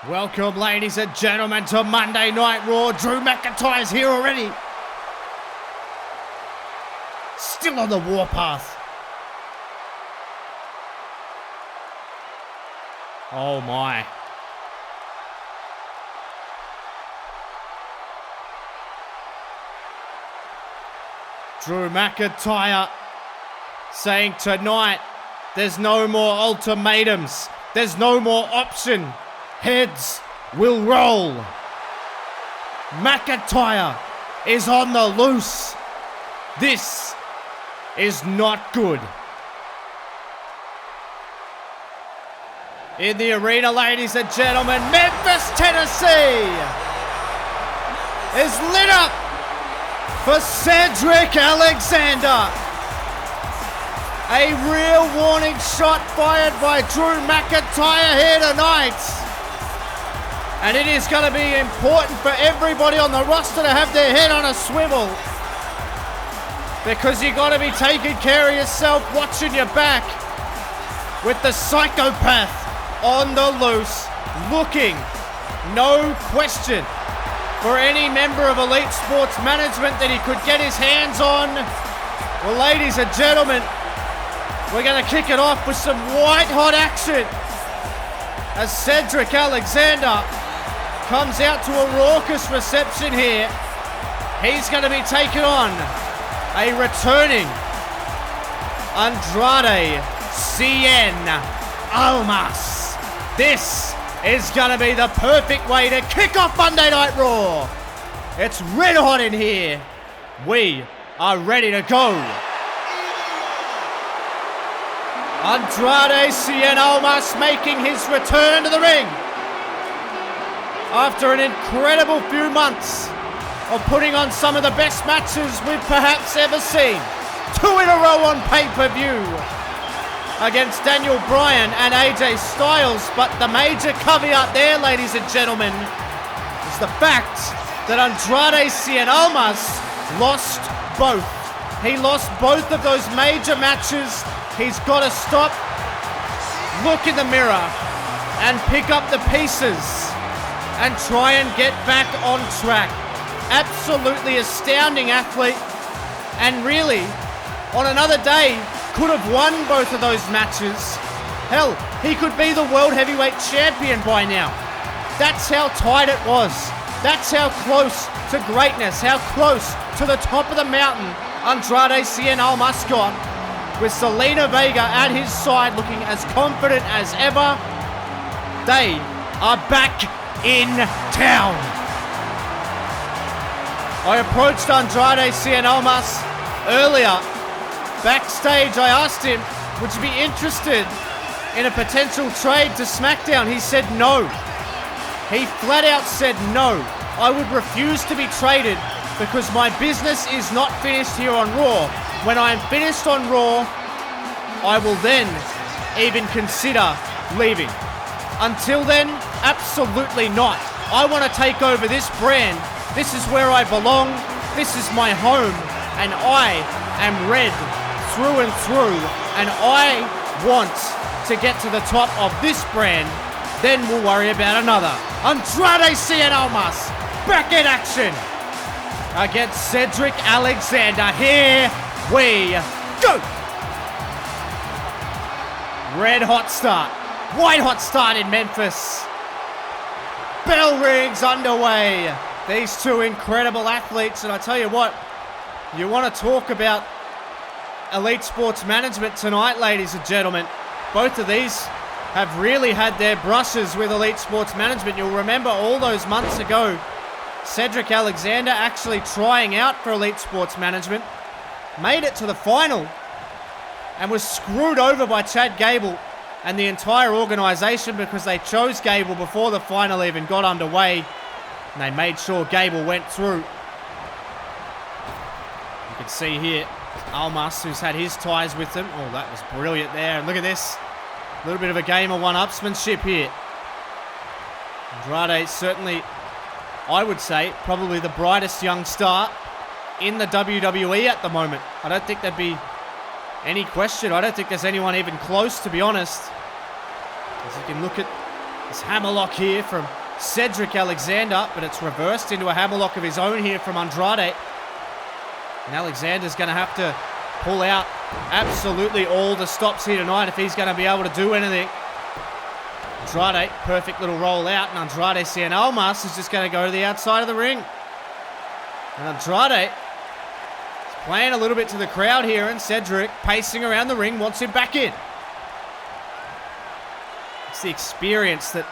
Welcome, ladies and gentlemen, to Monday Night Raw. Drew McIntyre's here already. Still on the warpath. Oh my. Drew McIntyre saying tonight there's no more ultimatums. There's no more option. Heads will roll. McIntyre is on the loose. This is not good. In the arena, ladies and gentlemen, Memphis, Tennessee is lit up for Cedric Alexander. A real warning shot fired by Drew McIntyre here tonight. And it is going to be important for everybody on the roster to have their head on a swivel. Because you got to be taking care of yourself, watching your back. With the psychopath on the loose, looking, no question, for any member of Elite Sports Management that he could get his hands on. Well, ladies and gentlemen, we're going to kick it off with some white-hot action as Cedric Alexander comes out to a raucous reception here. He's going to be taking on a returning Andrade Cien Almas. This is going to be the perfect way to kick off Monday Night Raw. It's red hot in here. We are ready to go. Andrade Cien Almas making his return to the ring after an incredible few months of putting on some of the best matches we've perhaps ever seen. 2 in a row on pay-per-view against Daniel Bryan and AJ Styles. But the major caveat there, ladies and gentlemen, is the fact that Andrade Cien Almas lost both. He lost both of those major matches. He's got to stop, look in the mirror, and pick up the pieces and try and get back on track. Absolutely astounding athlete, and really, on another day, could have won both of those matches. Hell, he could be the World Heavyweight Champion by now. That's how tight it was. That's how close to greatness, how close to the top of the mountain Andrade Cien Almas got, with Zelina Vega at his side looking as confident as ever. They are back in town. I approached Andrade Cien Almas earlier. Backstage, I asked him, would you be interested in a potential trade to SmackDown? He said no. He flat out said no. I would refuse to be traded because my business is not finished here on Raw. When I am finished on Raw, I will then even consider leaving. Until then, absolutely not. I want to take over this brand. This is where I belong. This is my home. And I am red through and through. And I want to get to the top of this brand. Then we'll worry about another. Andrade Cien Almas back in action against Cedric Alexander. Here we go. Red hot start. White hot start in Memphis. Bell rings underway. These two incredible athletes, and I tell you what, you want to talk about Elite Sports Management tonight, ladies and gentlemen. Both of these have really had their brushes with Elite Sports Management. You'll remember all those months ago, Cedric Alexander actually trying out for Elite Sports Management, made it to the final, and was screwed over by Chad Gable and the entire organization because they chose Gable before the final even got underway, and they made sure Gable went through. You can see here Almas, who's had his ties with them. Oh, that was brilliant there. And look at this. A little bit of a game of one-upsmanship here. Andrade certainly, I would say, probably the brightest young star in the WWE at the moment. I don't think there'd be any question. I don't think there's anyone even close, to be honest. As you can look at This hammerlock here from Cedric Alexander, but it's reversed into a hammerlock of his own here from Andrade. And Alexander's going to have to pull out absolutely all the stops here tonight if he's going to be able to do anything. Andrade, perfect little roll out, and Andrade Cien Almas is just going to go to the outside of the ring. And Andrade is playing a little bit to the crowd here, and Cedric, pacing around the ring, wants him back in. It's the experience that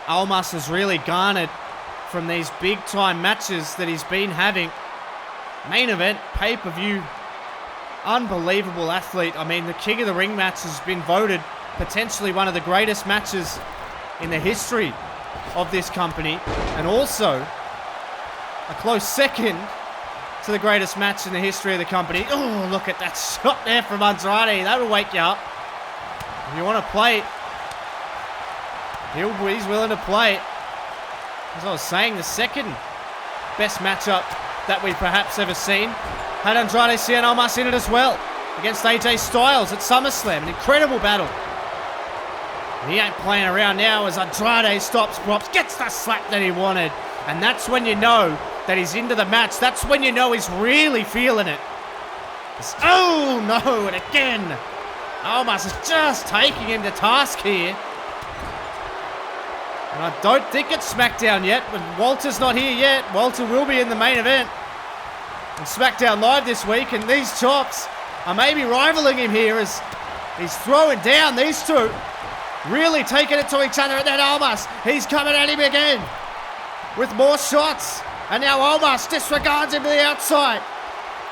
Almas has really garnered from these big-time matches that he's been having. Main event, pay-per-view, unbelievable athlete. I mean, the King of the Ring match has been voted potentially one of the greatest matches in the history of this company, and also a close second to the greatest match in the history of the company. Oh, look at that shot there from Andrade. That'll wake you up. If you want to play it, he's willing to play it. As I was saying, the second best matchup that we've perhaps ever seen had Andrade Cien Almas in it as well, against AJ Styles at SummerSlam. An incredible battle. He ain't playing around now as Andrade stops, props, gets the slap that he wanted. And that's when you know that he's into the match. That's when you know he's really feeling it. Oh no, and again, Almas is just taking him to task here. And I don't think it's SmackDown yet, but Walter's not here yet. Walter will be in the main event on SmackDown Live this week, and these chops are maybe rivaling him here as he's throwing down these two. Really taking it to each other, and then Almas, he's coming at him again with more shots. And now Almas disregards him to the outside.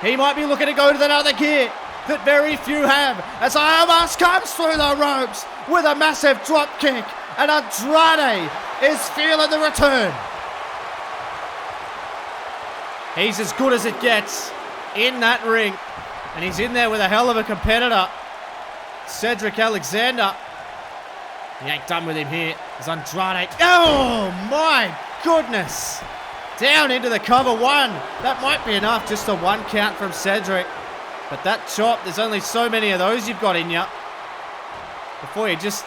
He might be looking to go to that other gear that very few have, as Almas comes through the ropes with a massive drop kick. And Andrade is feeling the return. He's as good as it gets in that ring. And he's in there with a hell of a competitor, Cedric Alexander. He ain't done with him here. As Andrade, oh my goodness. Down into the cover one. That might be enough, just a one count from Cedric. But that chop, there's only so many of those you've got in you before you just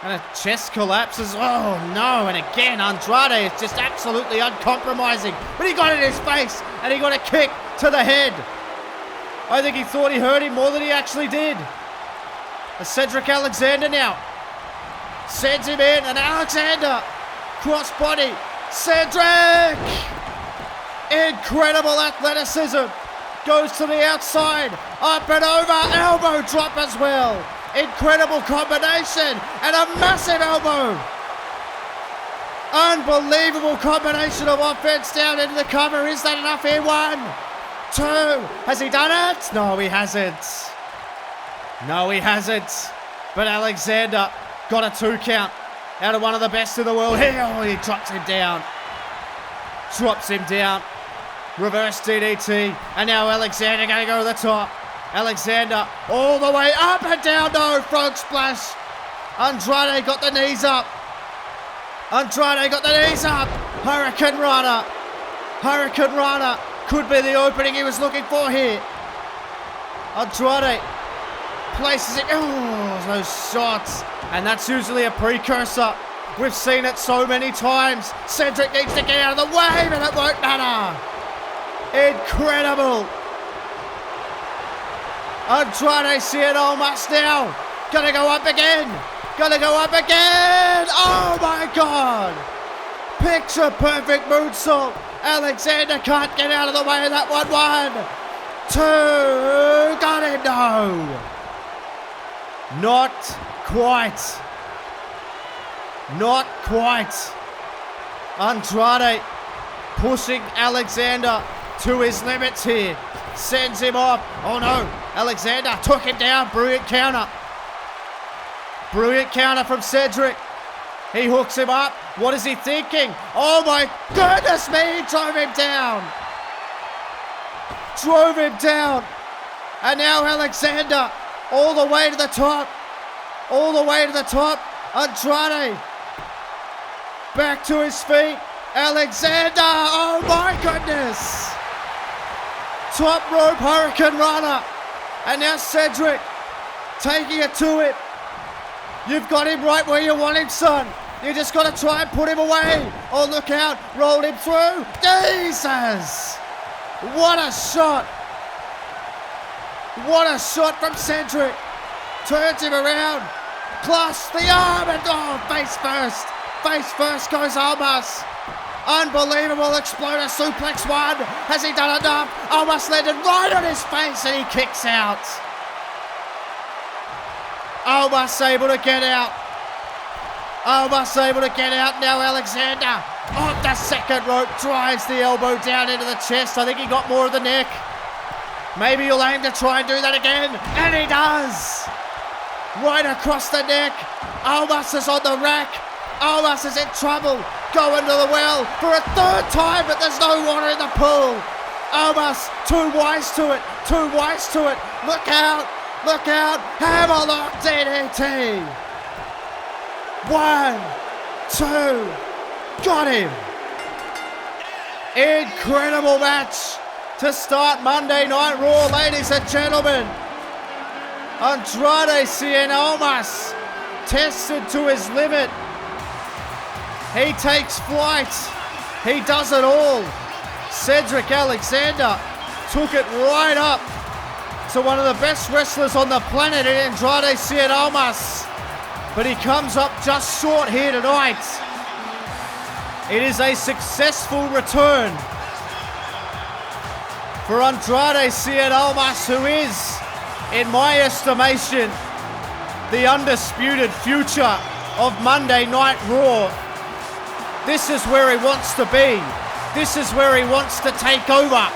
and a chest collapses. Oh no, and again Andrade is just absolutely uncompromising. But he got it in his face and he got a kick to the head. I think he thought he hurt him more than he actually did. Cedric Alexander now sends him in, and Alexander crossbody. Cedric! Incredible athleticism. Goes to the outside. Up and over. Elbow drop as well. Incredible combination. And a massive elbow. Unbelievable combination of offense down into the cover. Is that enough here? 1, 2. Has he done it? No, he hasn't. No, he hasn't. But Alexander got a 2 count out of one of the best in the world. Oh, he drops him down. Drops him down. Reverse DDT. And now Alexander going to go to the top. Alexander all the way up and down. No, frog splash. Andrade got the knees up. Andrade got the knees up. Hurricane Rana. Hurricane Rana could be the opening he was looking for here. Andrade places it. Oh, those shots. And that's usually a precursor. We've seen it so many times. Cedric needs to get out of the way, but it won't matter. Incredible. Andrade Cien Almas now. Gonna go up again. Gonna go up again. Oh my God. Picture perfect moonsault. Alexander can't get out of the way of that one. 1, 2. Got him. No. Not quite. Not quite. Andrade pushing Alexander to his limits here. Sends him off. Oh no. Alexander took him down. Brilliant counter. Brilliant counter from Cedric. He hooks him up. What is he thinking? Oh my goodness me. He drove him down. Drove him down. And now Alexander all the way to the top. All the way to the top. Andrade back to his feet. Alexander. Oh my goodness. Top rope Hurricane Rana. And now Cedric taking it to it. You've got him right where you want him, son. You just got to try and put him away. Oh, look out. Rolled him through. Jesus. What a shot. What a shot from Cedric. Turns him around. Clasps the arm and face first. Face first goes Almas. Unbelievable exploder suplex one. Has he done enough? Almas landed right on his face and he kicks out. Almas able to get out. Almas able to get out now. Alexander on the second rope drives the elbow down into the chest. I think he got more of the neck. Maybe he'll aim to try and do that again. And he does. Right across the neck. Almas is on the rack. Almas is in trouble. Going to the well for a third time, but there's no water in the pool. Almas too wise to it. Too wise to it. Look out. Look out. Hammerlock DDT. 1, 2. Got him. Incredible match to start Monday Night Raw, ladies and gentlemen. Andrade Cien Almas tested to his limit. He takes flight. He does it all. Cedric Alexander took it right up to one of the best wrestlers on the planet in Andrade Cien Almas. But he comes up just short here tonight. It is a successful return for Andrade Cien Almas, who is, in my estimation, the undisputed future of Monday Night Raw. This is where he wants to be. This is where he wants to take over.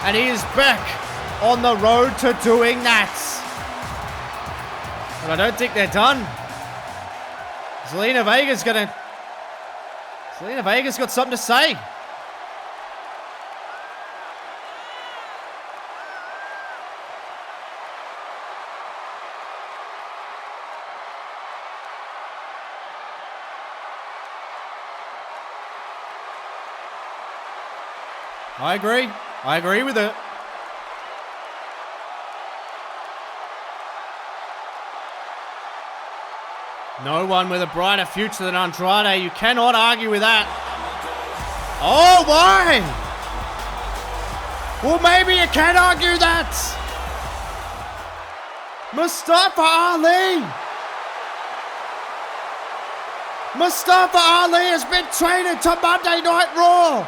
And he is back on the road to doing that. But I don't think they're done. Zelina Vega's got something to say. I agree. I agree with it. No one with a brighter future than Andrade. You cannot argue with that. Oh my! Well, maybe you can argue that. Mustafa Ali. Mustafa Ali has been traded to Monday Night Raw.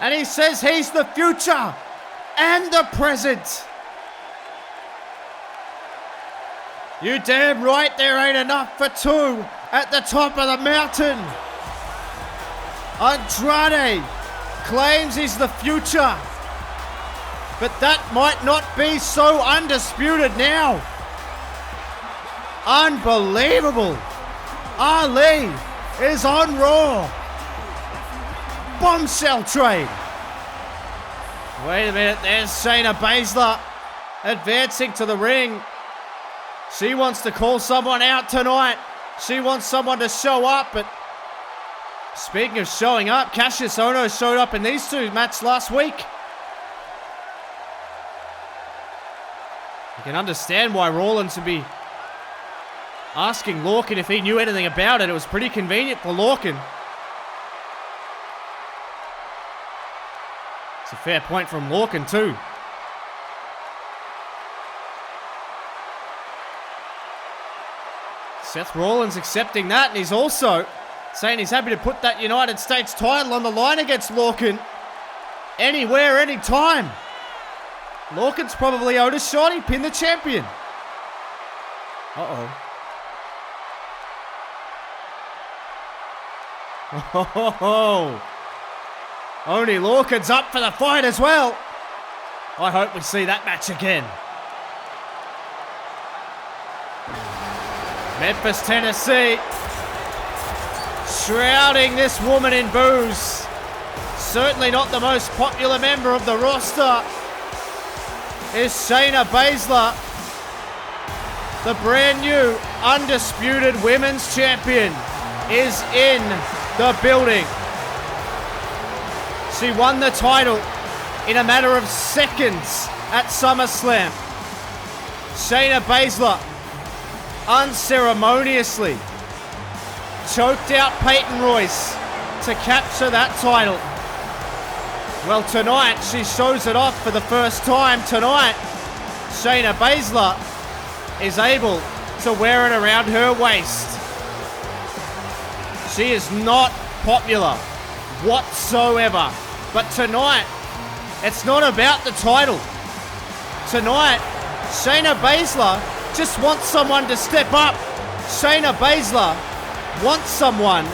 And he says he's the future and the present. You damn right there ain't enough for two at the top of the mountain. Andrade claims he's the future, but that might not be so undisputed now. Unbelievable. Ali is on Raw. Bombshell trade. Wait a minute, there's Shayna Baszler advancing to the ring. She wants to call someone out tonight. She wants someone to show up, but speaking of showing up, Cassius Ohno showed up in these two matches last week. You can understand why Rollins would be asking Lorcan if he knew anything about it. It was pretty convenient for Lorcan. It's a fair point from Lorcan too. Seth Rollins accepting that, and he's also saying he's happy to put that United States title on the line against Lorcan. Anywhere, anytime. Lorcan's probably owed a shot. He pinned the champion. Uh-oh. Oh, only Lorcan's up for the fight as well. I hope we see that match again. Memphis, Tennessee, shrouding this woman in booze. Certainly not the most popular member of the roster is Shayna Baszler, the brand new undisputed women's champion, is in the building. She won the title in a matter of seconds at SummerSlam. Shayna Baszler unceremoniously choked out Peyton Royce to capture that title. Well, tonight she shows it off for the first time. Tonight, Shayna Baszler is able to wear it around her waist. She is not popular whatsoever. But tonight, it's not about the title. Tonight, Shayna Baszler just wants someone to step up. Shayna Baszler wants someone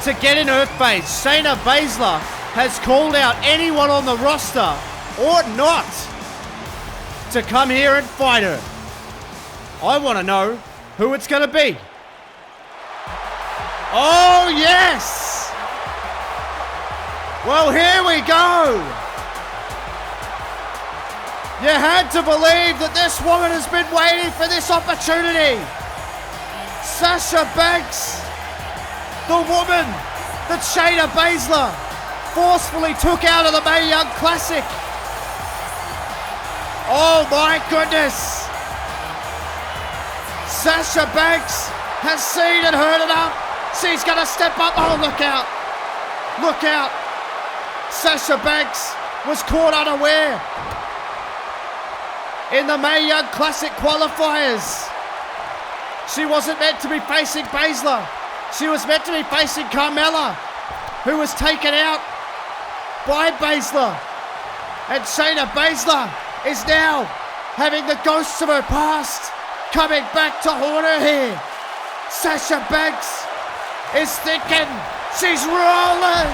to get in her face. Shayna Baszler has called out anyone on the roster or not to come here and fight her. I want to know who it's going to be. Oh, yes! Well, here we go. You had to believe that this woman has been waiting for this opportunity. Sasha Banks, the woman that Shayna Baszler forcefully took out of the Mae Young Classic. Oh my goodness. Sasha Banks has seen and heard enough. She's going to step up. Oh, look out. Look out. Sasha Banks was caught unaware in the Mae Young Classic qualifiers. She wasn't meant to be facing Baszler. She was meant to be facing Carmella, who was taken out by Baszler. And Shayna Baszler is now having the ghosts of her past coming back to haunt her here. Sasha Banks is thinking she's rolling.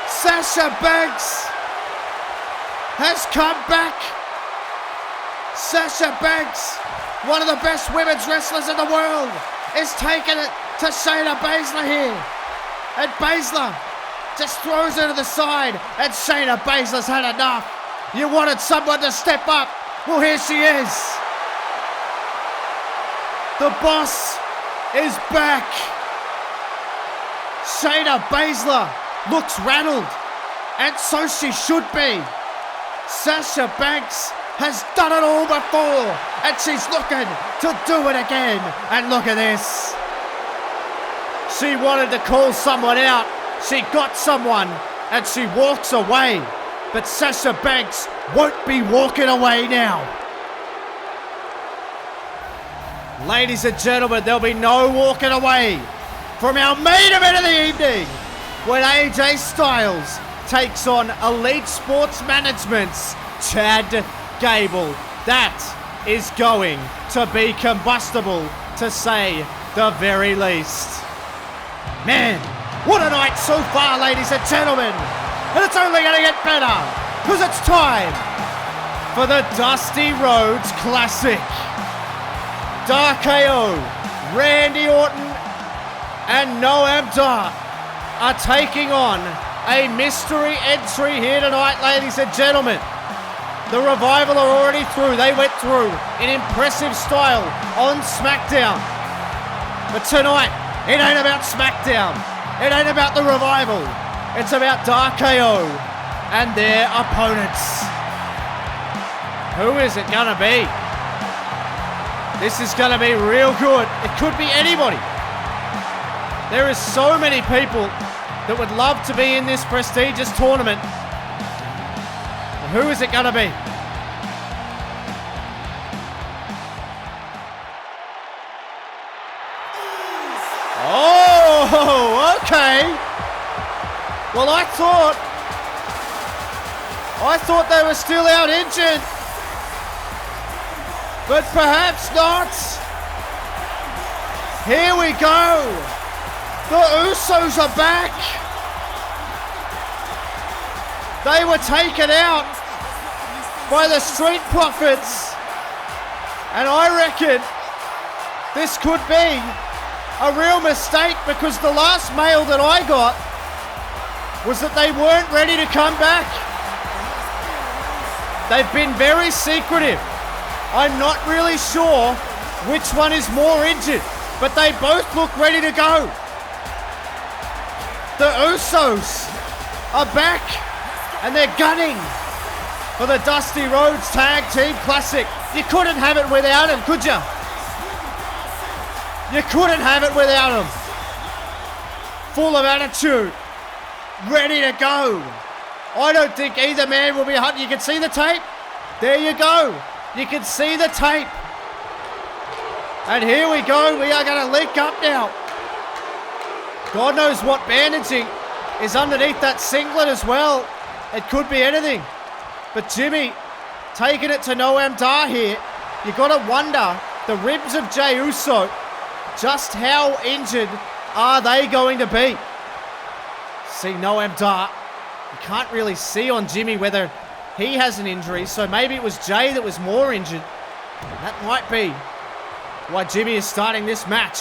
Sasha Banks has come back. Sasha Banks, one of the best women's wrestlers in the world, is taking it to Shayna Baszler here. And Baszler just throws her to the side, and Shayna Baszler's had enough. You wanted someone to step up. Well, here she is. The boss is back. Shayna Baszler looks rattled, and so she should be. Sasha Banks has done it all before, and she's looking to do it again. And look at this. She wanted to call someone out. She got someone, and she walks away. But Sasha Banks won't be walking away now. Ladies and gentlemen, there'll be no walking away from our main event of the evening, when AJ Styles takes on Elite Sports Management's Chad Gable. That is going to be combustible, to say the very least. Man, what a night so far, ladies and gentlemen. And it's only going to get better, because it's time for the Dusty Rhodes Classic. Dark KO, Randy Orton, and Noam Dar are taking on a mystery entry here tonight, ladies and gentlemen. The Revival are already through. They went through in impressive style on SmackDown. But tonight, it ain't about SmackDown. It ain't about the Revival. It's about Dark KO and their opponents. Who is it gonna be? This is gonna be real good. It could be anybody. There is so many people that would love to be in this prestigious tournament. Who is it gonna be? Oh, okay. Well, I thought they were still out injured, but perhaps not. Here we go. The Usos are back. They were taken out by the Street Profits, and I reckon this could be a real mistake, because the last mail that I got was that they weren't ready to come back. They've been very secretive. I'm not really sure which one is more injured, but they both look ready to go. The Usos are back, and they're gunning for the Dusty Rhodes Tag Team Classic. You couldn't have it without him, could you? You couldn't have it without him. Full of attitude, ready to go. I don't think either man will be hunting. You can see the tape. There you go. You can see the tape. And here we go. We are going to link up now. God knows what bandaging is underneath that singlet as well. It could be anything. But Jimmy taking it to Noam Dar here. You got to wonder, the ribs of Jey Uso, just how injured are they going to be? See Noam Dar. You can't really see on Jimmy whether he has an injury, so maybe it was Jey that was more injured. That might be why Jimmy is starting this match.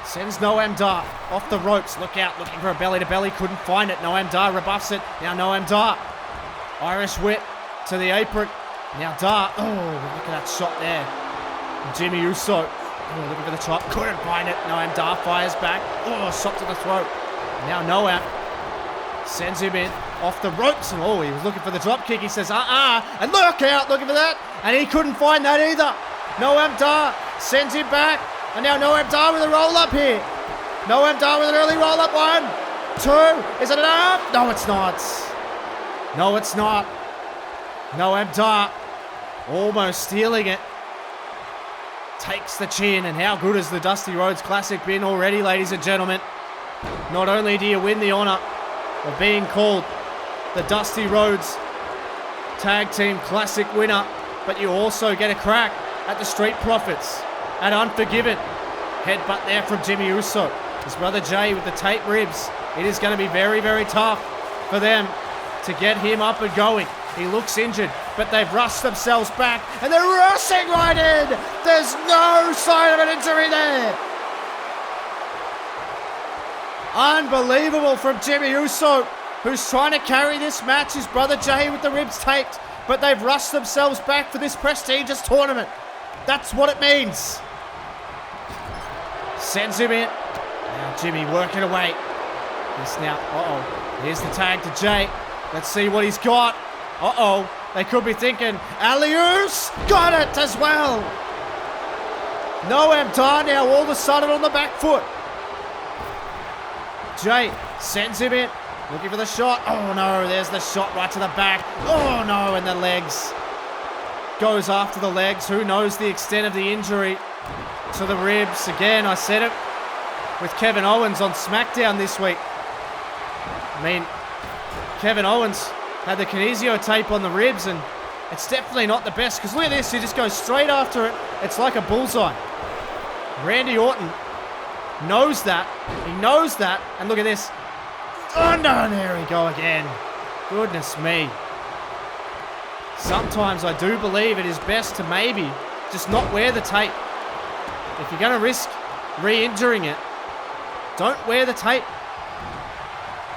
Sends Noam Dar off the ropes. Look out, looking for a belly-to-belly. Couldn't find it. Noam Dar rebuffs it. Now Noam Dar. Irish whip to the apron. Now Dar. Oh, look at that shot there. And Jimmy Uso. Oh, looking for the chop. Couldn't find it. Noam Dar fires back. Oh, shot to the throat. Now Noam sends him in off the ropes. And oh, he was looking for the drop kick. He says, and look out, looking for that. And he couldn't find that either. Noam Dar sends him back. And now Noam Dar with a roll-up here. Noam Dar with an early roll-up. 1, 2. Is it enough? No, it's not. No, it's not. Noam Dar almost stealing it. Takes the chin. And how good has the Dusty Rhodes Classic been already, ladies and gentlemen? Not only do you win the honor of being called the Dusty Rhodes Tag Team Classic winner, but you also get a crack at the Street Profits. And Unforgiven. Headbutt there from Jimmy Uso. His brother Jey with the tape ribs. It is going to be very, very tough for them to get him up and going. He looks injured, but they've rushed themselves back. And they're rushing right in. There's no sign of an injury there. Unbelievable from Jimmy Uso, who's trying to carry this match. His brother Jey with the ribs taped, but they've rushed themselves back for this prestigious tournament. That's what it means. Sends him in. Now Jimmy working away. This now, here's the tag to Jey. Let's see what he's got. They could be thinking, alley-oops, got it as well. Noam Dar now all of a sudden on the back foot. Jey sends him in, looking for the shot. Oh no, there's the shot right to the back. Oh no, and the legs. Goes after the legs. Who knows the extent of the injury to the ribs. Again, I said it with Kevin Owens on SmackDown this week. I mean, Kevin Owens had the kinesio tape on the ribs, and it's definitely not the best, because look at this, he just goes straight after it. It's like a bullseye. Randy Orton knows that. He knows that. And look at this. Oh no, there we go again. Goodness me. Sometimes I do believe it is best to maybe just not wear the tape. If you're going to risk re-injuring it, don't wear the tape.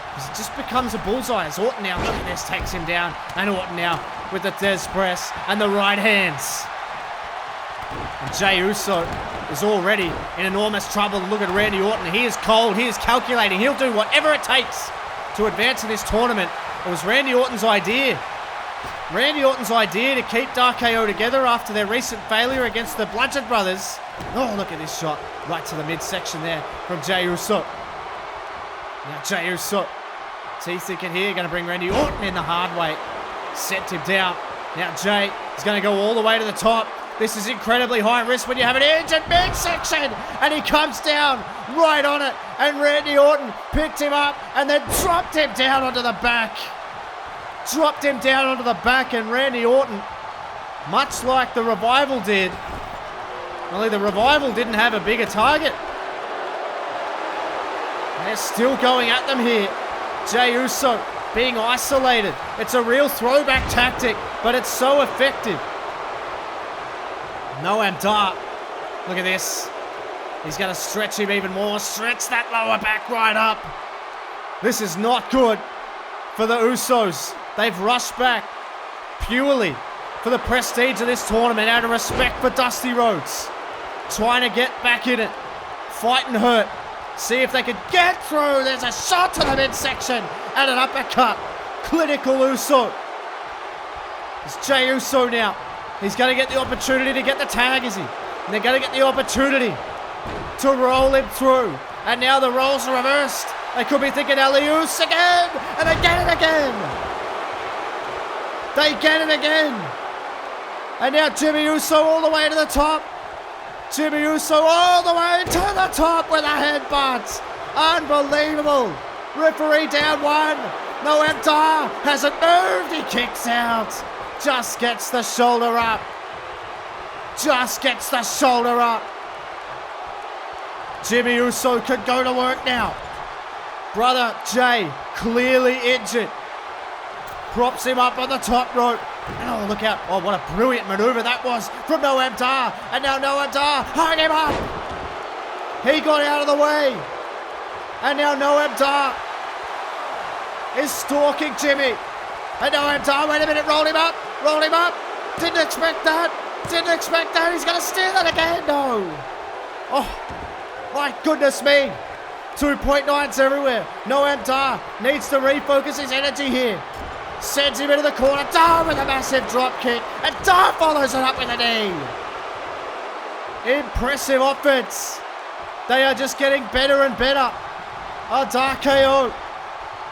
Because it just becomes a bullseye. As Orton now, look at this, takes him down. And Orton now with the Des press and the right hands. And Jey Uso is already in enormous trouble. Look at Randy Orton. He is cold. He is calculating. He'll do whatever it takes to advance in this tournament. It was Randy Orton's idea. Randy Orton's idea to keep Dark KO together after their recent failure against the Bludgeon Brothers. Oh, look at this shot. Right to the midsection there from Jey Uso. Now Jey Uso. Teeth thinking here, going to bring Randy Orton in the hard way. Sent him down. Now Jey is going to go all the way to the top. This is incredibly high risk when you have an injured midsection. And he comes down right on it. And Randy Orton picked him up and then dropped him down onto the back. Dropped him down onto the back, and Randy Orton, much like the Revival did, only the Revival didn't have a bigger target. And they're still going at them here. Jey Uso being isolated. It's a real throwback tactic, but it's so effective. Noam Dar, look at this. He's going to stretch him even more. Stretch that lower back right up. This is not good for the Usos. They've rushed back purely for the prestige of this tournament out of respect for Dusty Rhodes. Trying to get back in it. Fight and hurt. See if they can get through. There's a shot to the midsection and an uppercut. Clinical Uso. It's Jey Uso now. He's going to get the opportunity to get the tag, is he? And they're going to get the opportunity to roll him through. And now the roles are reversed. They could be thinking alley-oops again, and they get it again. They get it again. And now Jimmy Uso all the way to the top. Jimmy Uso all the way to the top with a headbutt. Unbelievable. Referee down one. No Noam hasn't moved. He kicks out. Just gets the shoulder up. Just gets the shoulder up. Jimmy Uso could go to work now. Brother Jey, clearly injured. Props him up on the top rope. And oh, look out. Oh, what a brilliant maneuver that was from Noam Dar. And now Noam Dar hung him up. He got out of the way. And now Noam Dar is stalking Jimmy. And Noam Dar, wait a minute, rolled him up. Rolled him up. Didn't expect that. Didn't expect that. He's going to steal that again. No. Oh, my goodness me. 2.9s everywhere. Noam Dar needs to refocus his energy here. Sends him into the corner. Dar with a massive drop kick. And Dar follows it up with a knee. Impressive offense. They are just getting better and better. A Dar KO.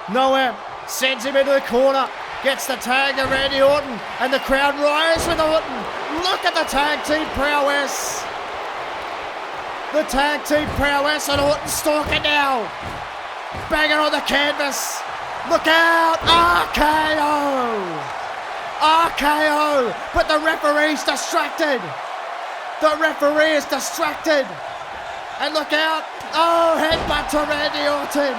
Noam sends him into the corner. Gets the tag to Randy Orton. And the crowd rises with Orton. Look at the tag team prowess. The tag team prowess and Orton stalking now. Banging on the canvas. Look out! RKO! RKO! But the referee's distracted. The referee is distracted. And look out! Oh, headbutt to Randy Orton.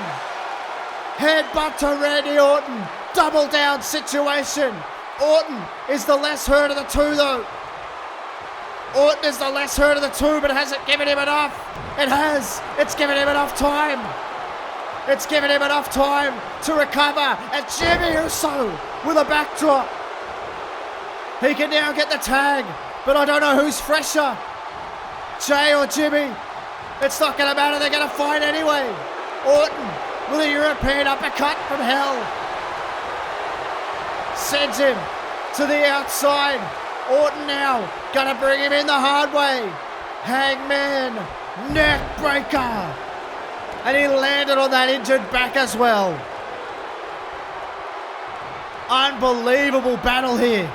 Headbutt to Randy Orton. Double down situation. Orton is the less hurt of the two though. Orton is the less hurt of the two, but it hasn't given him enough. It has. It's given him enough time. It's given him enough time to recover. And Jimmy Uso with a backdrop. He can now get the tag, but I don't know who's fresher, Jey or Jimmy. It's not going to matter. They're going to fight anyway. Orton with a European uppercut from hell. Sends him to the outside. Orton now going to bring him in the hard way. Hangman neck breaker. And he landed on that injured back as well. Unbelievable battle here.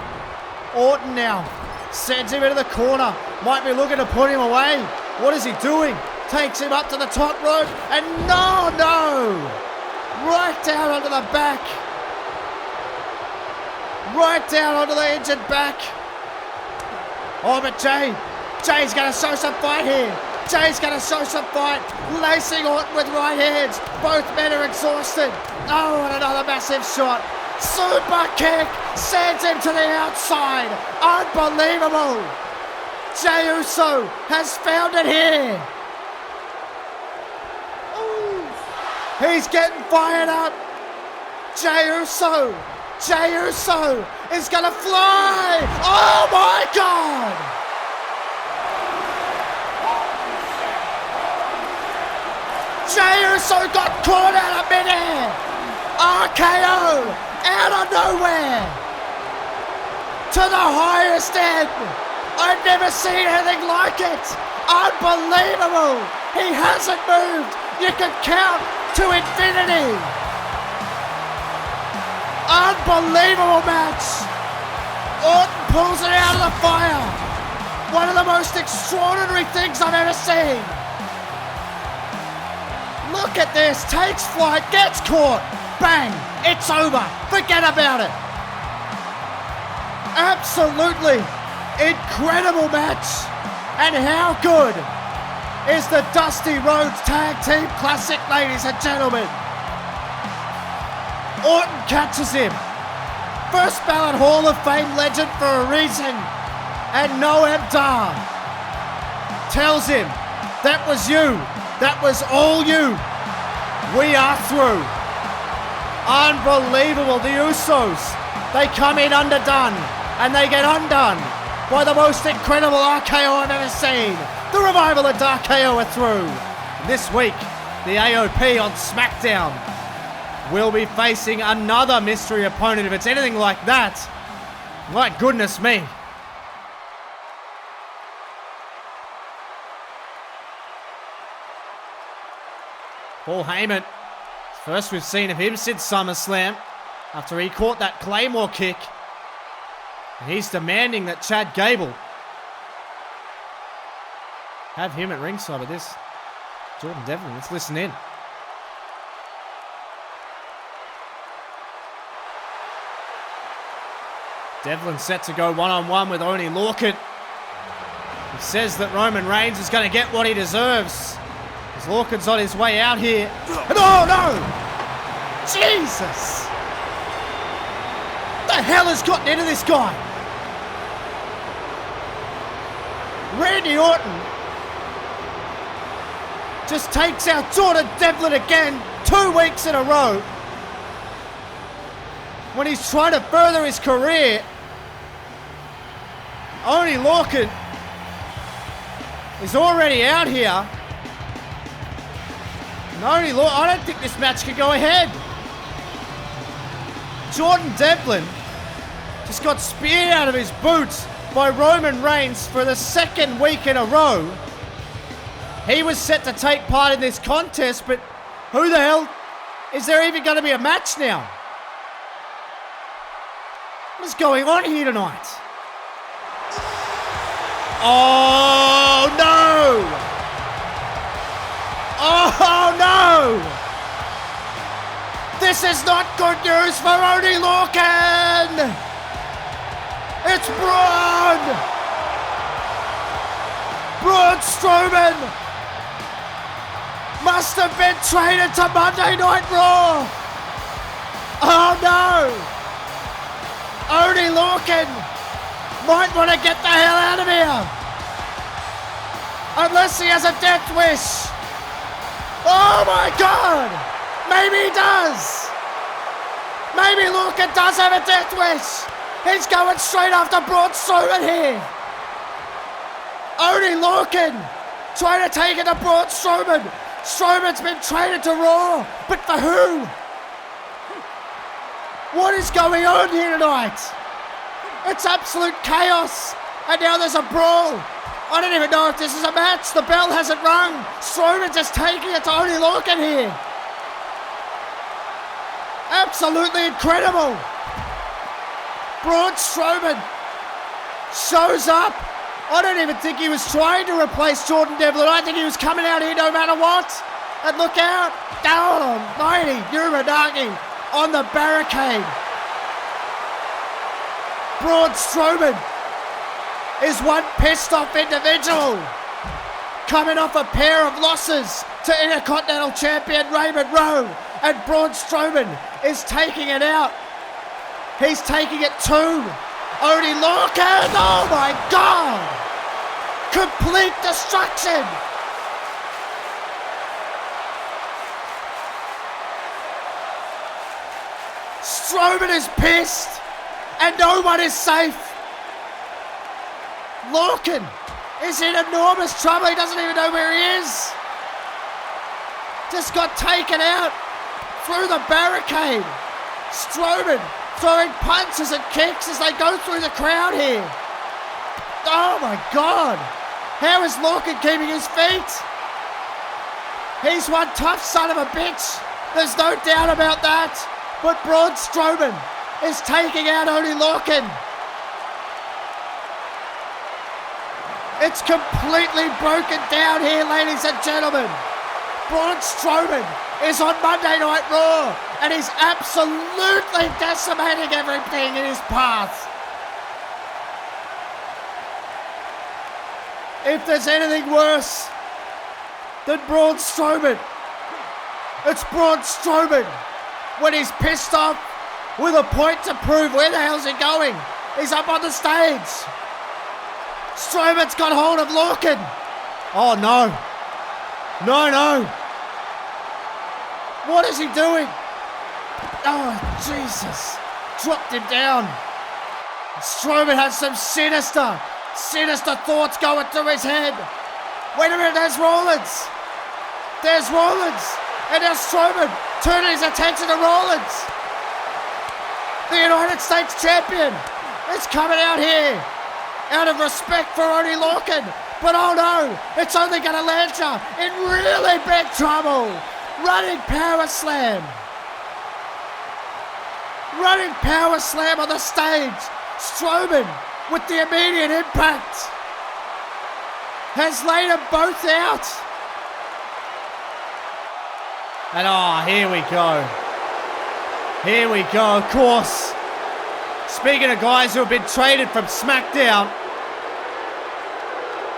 Orton now sends him into the corner. Might be looking to put him away. What is he doing? Takes him up to the top rope. And no. Right down onto the back. Right down onto the injured back. Oh, but Jey's going to show some fight here. Jey's going to show some fight. Lacing Orton with right hands. Both men are exhausted. Oh, and another massive shot. Super kick. Sends him to the outside. Unbelievable. Jey Uso has found it here. Ooh. He's getting fired up. Jey Uso is going to fly. Oh, my God. Jey Uso got caught out of midair. RKO out of nowhere. To the highest end. I've never seen anything like it. Unbelievable. He hasn't moved. You can count to infinity. Unbelievable match. Orton pulls it out of the fire. One of the most extraordinary things I've ever seen. Look at this, takes flight, gets caught, bang, it's over, forget about it. Absolutely incredible match. And how good is the Dusty Rhodes Tag Team Classic, ladies and gentlemen. Orton catches him. First ballot Hall of Fame legend for a reason. And Noam Dar tells him, that was you. That was all you. We are through. Unbelievable. The Usos, they come in underdone and they get undone by the most incredible RKO I've ever seen. The Revival and Dark KO are through. This week, the AOP on SmackDown will be facing another mystery opponent. If it's anything like that, My goodness me. Paul Heyman. First we've seen of him since SummerSlam, after he caught that Claymore kick. And he's demanding that Chad Gable have him at ringside of this. Jordan Devlin, let's listen in. Devlin set to go one-on-one with Oney Lorcan. He says that Roman Reigns is going to get what he deserves, as Lorcan's on his way out here. And oh no! Jesus! What the hell has gotten into this guy? Randy Orton just takes out Jordan Devlin again, 2 weeks in a row. When he's trying to further his career, Oney Lorcan is already out here. And Oney Lorcan, I don't think this match can go ahead. Jordan Devlin just got speared out of his boots by Roman Reigns for the 2nd week in a row. He was set to take part in this contest, but who the hell is there even going to be a match now? What's going on here tonight? Oh no! Oh no! This is not good news for Oney Lorcan! It's Braun Strowman must have been traded to Monday Night Raw! Oh no! Oney Lorcan might want to get the hell out of here. Unless he has a death wish. Oh my God! Maybe he does. Maybe Lorcan does have a death wish. He's going straight after Braun Strowman here. Oney Lorcan trying to take it to Braun Strowman. Strowman's been traded to Raw, but for who? What is going on here tonight? It's absolute chaos. And now there's a brawl. I don't even know if this is a match. The bell hasn't rung. Strowman just taking it to Oney Lorcan here. Absolutely incredible. Braun Strowman shows up. I don't even think he was trying to replace Jordan Devlin. I think he was coming out here no matter what. And look out. Down mighty Uranagi on the barricade. Braun Strowman is one pissed off individual, coming off a pair of losses to Intercontinental Champion Raymond Rowe, and Braun Strowman is taking it out. He's taking it to Oney Lorcan. Oh my God! Complete destruction! Strowman is pissed, and no one is safe. Lorcan is in enormous trouble. He doesn't even know where he is. Just got taken out through the barricade. Strowman throwing punches and kicks as they go through the crowd here. Oh my God. How is Lorcan keeping his feet? He's one tough son of a bitch. There's no doubt about that. But Braun Strowman is taking out Oney Lorcan. It's completely broken down here, ladies and gentlemen. Braun Strowman is on Monday Night Raw, and he's absolutely decimating everything in his path. If there's anything worse than Braun Strowman, it's Braun Strowman when he's pissed off with a point to prove. Where the hell's he going? He's up on the stage. Strowman's got hold of Lorcan. Oh no. No. What is he doing? Oh, Jesus. Dropped him down. Strowman has some sinister thoughts going through his head. Wait a minute, there's Rollins. And now Strowman turning his attention to Rollins. The United States Champion It's coming out here out of respect for Oney Lorcan. But oh no, it's only going to land you in really big trouble. Running power slam. Running power slam on the stage. Strowman, with the immediate impact, has laid them both out. And here we go. Here we go, of course. Speaking of guys who have been traded from SmackDown,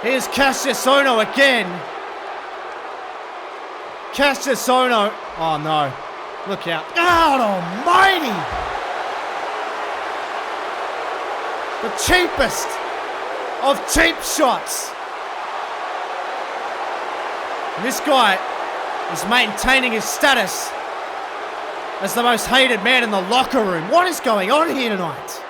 here's Cassius Ohno again. Cassius Ohno. Oh no. Look out. God almighty. The cheapest of cheap shots. And this guy is maintaining his status as the most hated man in the locker room. What is going on here tonight?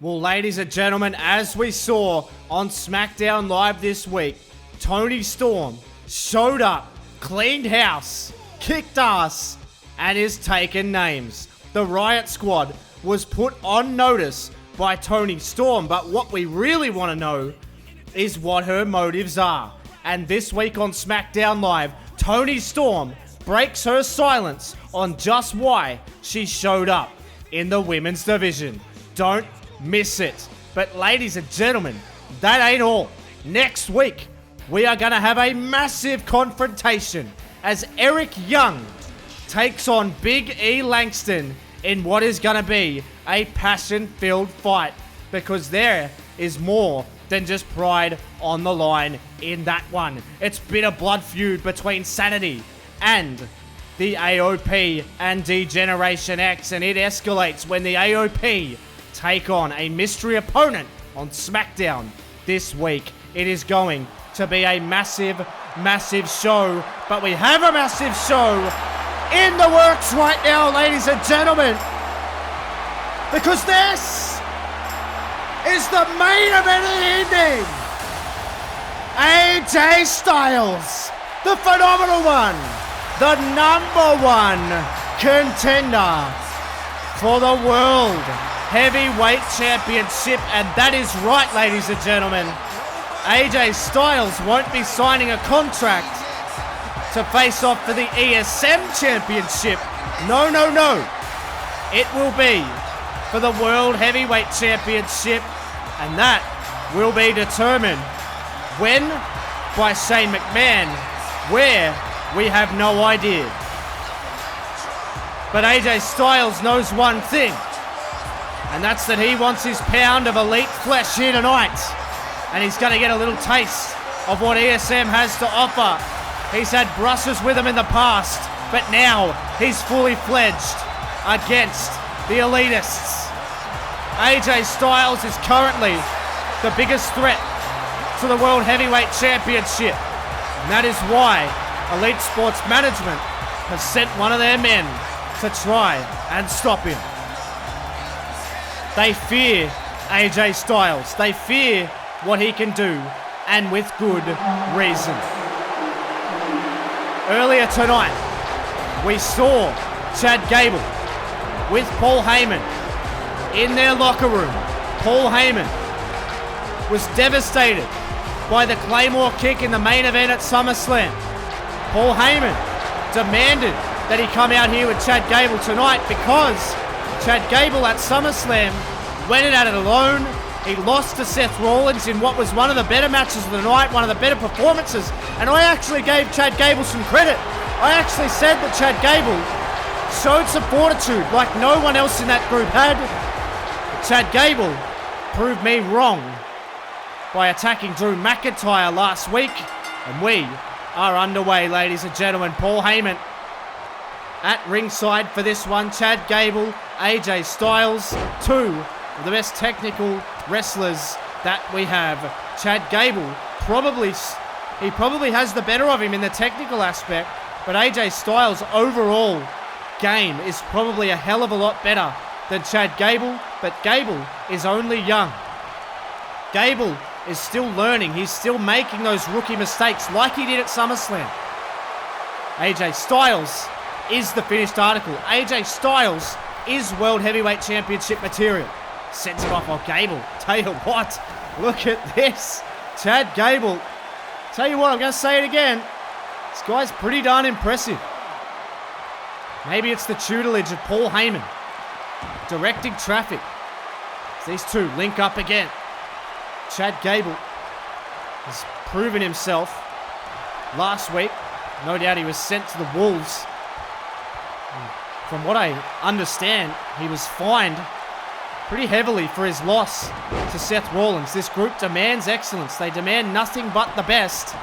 Well, ladies and gentlemen, as we saw on SmackDown Live this week, Toni Storm showed up, cleaned house, kicked ass, and is taking names. The Riot Squad was put on notice by Toni Storm, but what we really want to know is what her motives are. And this week on SmackDown Live, Toni Storm breaks her silence on just why she showed up in the women's division. Don't miss it. But ladies and gentlemen, that ain't all. Next week, we are going to have a massive confrontation as Eric Young takes on Big E Langston in what is going to be a passion-filled fight, because there is more than just pride on the line in that one. It's been a blood feud between Sanity and the AOP and D-Generation X, and it escalates when the AOP take on a mystery opponent on SmackDown this week. It is going to be a massive, massive show, but we have a massive show in the works right now, ladies and gentlemen, because this is the main event of the evening. AJ Styles, the phenomenal one, the #1 contender for the World Heavyweight Championship, and that is right, ladies and gentlemen. AJ Styles won't be signing a contract to face off for the ESM Championship. No, no, no. It will be for the World Heavyweight Championship, and that will be determined when? By Shane McMahon. Where? We have no idea. But AJ Styles knows one thing, and that's that he wants his pound of elite flesh here tonight. And he's going to get a little taste of what ESM has to offer. He's had brushes with him in the past, but now he's fully fledged against the elitists. AJ Styles is currently the biggest threat to the World Heavyweight Championship. And that is why Elite Sports Management has sent one of their men to try and stop him. They fear AJ Styles. They fear what he can do, and with good reason. Earlier tonight, we saw Chad Gable with Paul Heyman in their locker room. Paul Heyman was devastated by the Claymore kick in the main event at SummerSlam. Paul Heyman demanded that he come out here with Chad Gable tonight, because Chad Gable at SummerSlam went it at it alone He lost to Seth Rollins in what was one of the better matches of the night, one of the better performances, and I actually gave Chad Gable some credit. I actually said that Chad Gable showed some fortitude like no one else in that group had. But Chad Gable proved me wrong by attacking Drew McIntyre last week, and we are underway, ladies and gentlemen. Paul Heyman at ringside for this one. Chad Gable, AJ Styles, two of the best technical wrestlers that we have. Chad Gable probably has the better of him in the technical aspect, but AJ Styles' overall game is probably a hell of a lot better than Chad Gable, but Gable is only young. Gable is still learning. He's still making those rookie mistakes like he did at SummerSlam. AJ Styles is the finished article. AJ Styles is World Heavyweight Championship material. Sends it off on Gable. Tell you what, look at this. Chad Gable. Tell you what, I'm going to say it again. This guy's pretty darn impressive. Maybe it's the tutelage of Paul Heyman directing traffic. These two link up again. Chad Gable has proven himself last week. No doubt he was sent to the Wolves. From what I understand, he was fined pretty heavily for his loss to Seth Rollins. This group demands excellence. They demand nothing but the best.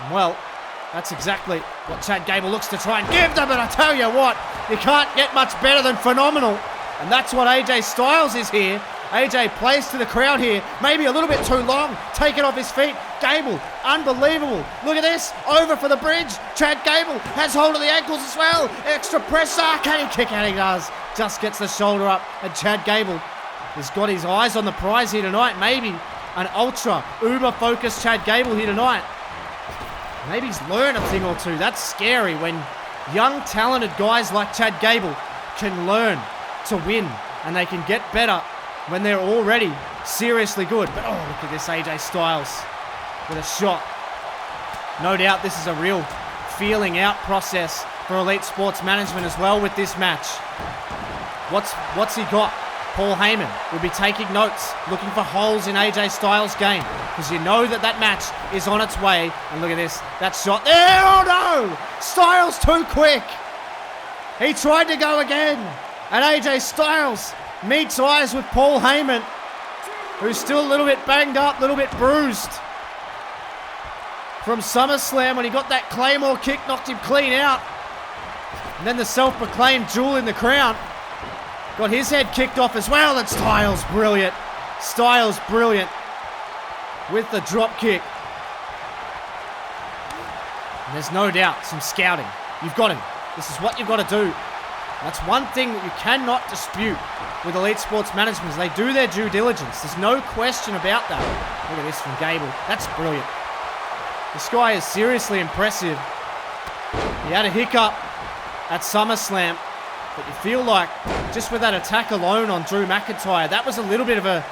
And well, that's exactly what Chad Gable looks to try and give them. And I tell you what, you can't get much better than phenomenal. And that's what AJ Styles is here. AJ plays to the crowd here. Maybe a little bit too long. Take it off his feet. Gable, unbelievable. Look at this. Over for the bridge. Chad Gable has hold of the ankles as well. Extra pressure. Can he kick out? He does. Just gets the shoulder up. And Chad Gable has got his eyes on the prize here tonight. Maybe an ultra, uber-focused Chad Gable here tonight. Maybe he's learned a thing or two. That's scary when young, talented guys like Chad Gable can learn to win. And they can get better when they're already seriously good. But oh, look at this AJ Styles with a shot. No doubt this is a real feeling out process for Elite Sports Management as well with this match. What's he got? Paul Heyman will be taking notes, looking for holes in AJ Styles' game, because you know that match is on its way. And look at this, that shot there. Oh no! Styles too quick. He tried to go again, and AJ Styles meets eyes with Paul Heyman, who's still a little bit banged up, a little bit bruised from SummerSlam when he got that Claymore kick, knocked him clean out. And then the self-proclaimed jewel in the crown got his head kicked off as well. And Styles brilliant. Styles brilliant with the drop kick. And there's no doubt some scouting. You've got him. This is what you've got to do. That's one thing that you cannot dispute with Elite Sports Management. They do their due diligence. There's no question about that. Look at this from Gable. That's brilliant. This guy is seriously impressive. He had a hiccup at SummerSlam, but you feel like just with that attack alone on Drew McIntyre, that was a little bit of an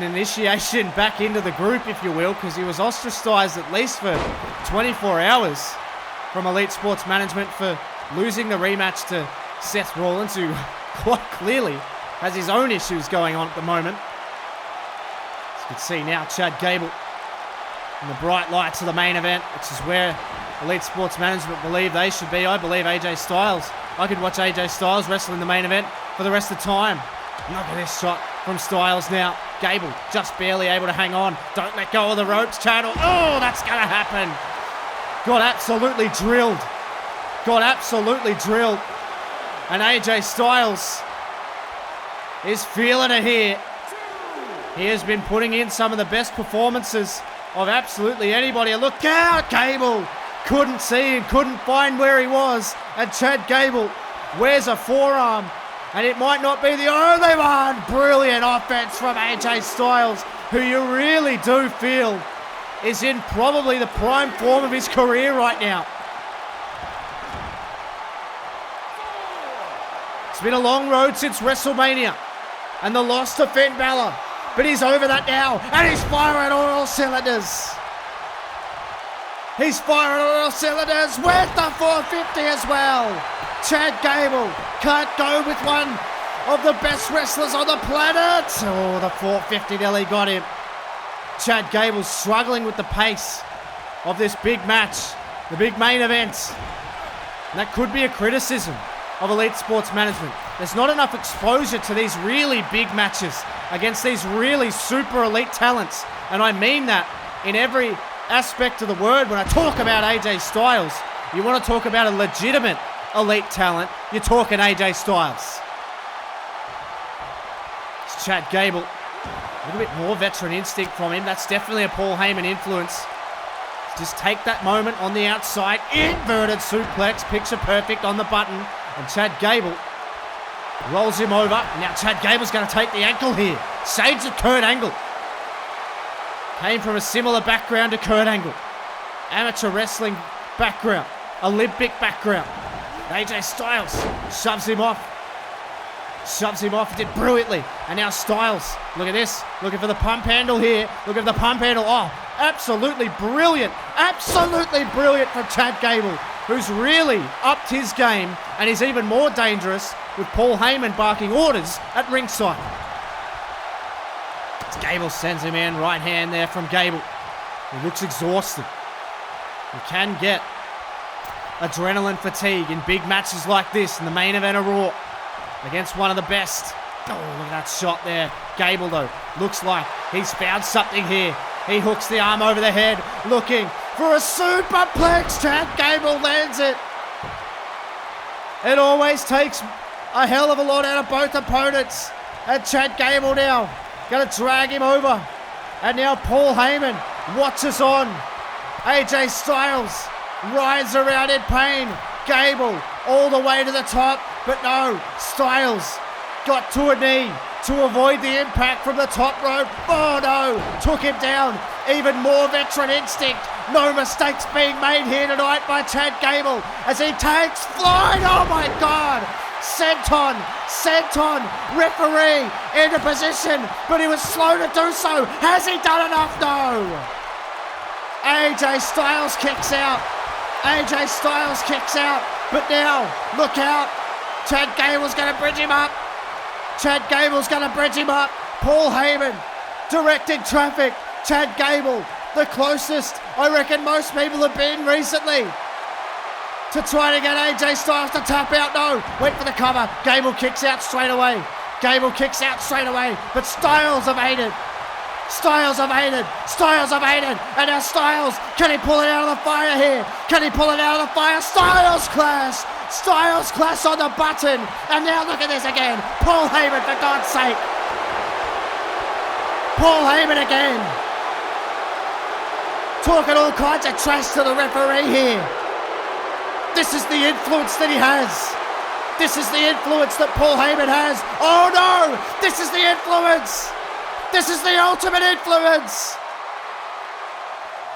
initiation back into the group, if you will, because he was ostracized at least for 24 hours from Elite Sports Management for losing the rematch to Seth Rollins, who quite clearly has his own issues going on at the moment. As you can see now, Chad Gable in the bright lights of the main event, which is where Elite Sports Management believe they should be. I believe AJ Styles. I could watch AJ Styles wrestle in the main event for the rest of the time. Look at this shot from Styles now. Gable just barely able to hang on. Don't let go of the ropes, Chad. Oh, that's going to happen. Got absolutely drilled. Got absolutely drilled. And AJ Styles is feeling it here. He has been putting in some of the best performances of absolutely anybody. Look out, Gable couldn't see and couldn't find where he was. And Chad Gable wears a forearm, and it might not be the only one. Brilliant offense from AJ Styles, who you really do feel is in probably the prime form of his career right now. It's been a long road since WrestleMania and the loss to Finn Balor, but he's over that now, and he's firing on all cylinders. He's firing on all cylinders with the 450 as well. Chad Gable can't go with one of the best wrestlers on the planet. Oh, the 450 nearly got him. Chad Gable struggling with the pace of this big match, the big main event. And that could be a criticism of Elite Sports Management. There's not enough exposure to these really big matches against these really super elite talents. And I mean that in every aspect of the word. When I talk about AJ Styles, you want to talk about a legitimate elite talent, you're talking AJ Styles. It's Chad Gable. A little bit more veteran instinct from him. That's definitely a Paul Heyman influence. Just take that moment on the outside. Inverted suplex. Picture perfect on the button. And Chad Gable rolls him over. Now Chad Gable's going to take the ankle here. Saves at Kurt Angle. Came from a similar background to Kurt Angle. Amateur wrestling background. Olympic background. AJ Styles shoves him off. Shoves him off. Did brilliantly. And now Styles. Look at this. Looking for the pump handle here. Look at the pump handle. Oh, absolutely brilliant. Absolutely brilliant from Chad Gable, who's really upped his game and is even more dangerous with Paul Heyman barking orders at ringside. As Gable sends him in. Right hand there from Gable. He looks exhausted. You can get adrenaline fatigue in big matches like this in the main event of Raw against one of the best. Oh, look at that shot there. Gable, though, looks like he's found something here. He hooks the arm over the head, looking for a superplex. Chad Gable lands it. It always takes a hell of a lot out of both opponents. And Chad Gable now going to drag him over. And now Paul Heyman watches on. AJ Styles rides around in pain. Gable all the way to the top. But no, Styles got to a knee to avoid the impact from the top rope. Oh no, took him down. Even more veteran instinct. No mistakes being made here tonight by Chad Gable as he takes flight. Oh my God. Senton, referee into position, but he was slow to do so. Has he done enough? No. AJ Styles kicks out. AJ Styles kicks out. But now, look out. Chad Gable's going to bridge him up. Chad Gable's going to bridge him up. Paul Heyman directing traffic. Chad Gable, the closest I reckon most people have been recently to try to get AJ Styles to tap out. No, went for the cover. Gable kicks out straight away. Gable kicks out straight away. But Styles evaded. Styles evaded. Styles evaded. And now Styles, can he pull it out of the fire here? Can he pull it out of the fire? Styles clash. Styles clash on the button. And now look at this again. Paul Heyman, for God's sake. Paul Heyman again. Talking all kinds of trash to the referee here. This is the influence that he has. This is the influence that Paul Heyman has. Oh no! This is the influence! This is the ultimate influence!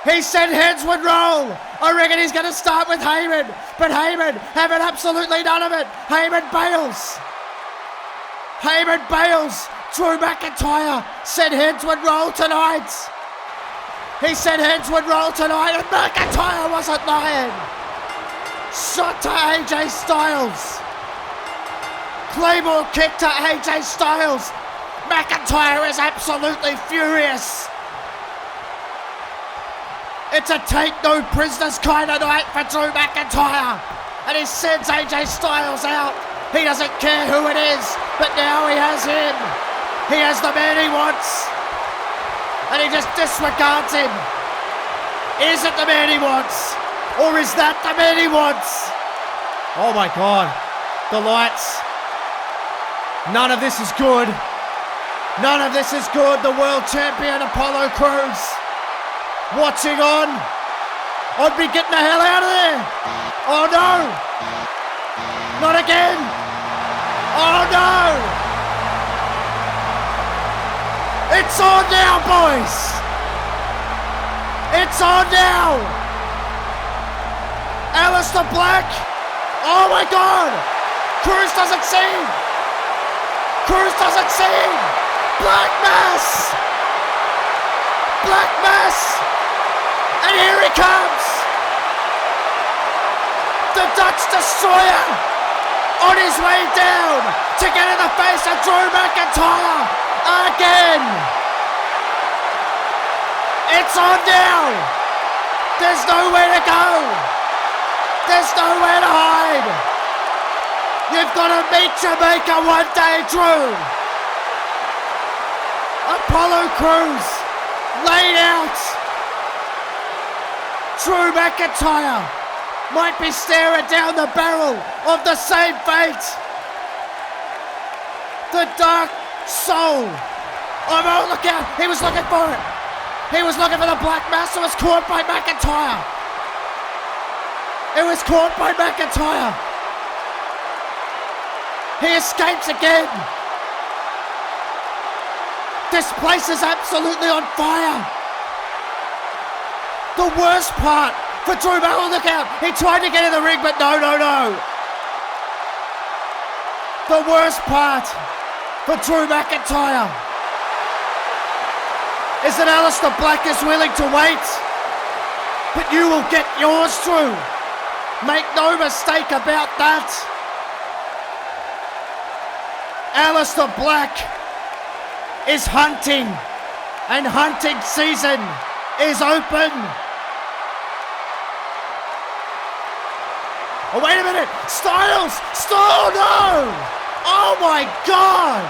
He said heads would roll. I reckon he's going to start with Heyman. But Heyman having absolutely none of it. Heyman bails. Heyman bails. Drew McIntyre said heads would roll tonight. He said heads would roll tonight and McIntyre wasn't lying. Shot to AJ Styles. Claymore kick to AJ Styles. McIntyre is absolutely furious. It's a take no prisoners kind of night for Drew McIntyre. And he sends AJ Styles out. He doesn't care who it is, but now he has him. He has the man he wants. And he just disregards him. Is it the man he wants? Or is that the man he wants? Oh my God. The lights. None of this is good. None of this is good. The world champion Apollo Crews watching on. I'd be getting the hell out of there. Oh no. Not again. Oh no. It's on now, boys. It's on now. Aleister Black. Oh my God. Crews doesn't see him. Crews doesn't see him. Black Mass. Black Mass. And here he comes. The Dutch Destroyer. on his way down to get in the face of Drew McIntyre again. It's on now. There's nowhere to go. There's nowhere to hide. You've got to meet Jamaica one day, Drew. Apollo Crews laid out. Drew McIntyre might be staring down the barrel of the same fate. The Dark Soul. Oh, look out. He was looking for it. He was looking for the Black Mass. It was caught by McIntyre. It was caught by McIntyre. He escapes again. This place is absolutely on fire. The worst part for Drew McIntyre, look out. He tried to get in the ring, but no. The worst part for Drew McIntyre is that Aleister Black is willing to wait. But you will get yours, Drew. Make no mistake about that. Aleister Black is hunting, and hunting season is open. Oh, wait a minute. Styles! No! Oh my God!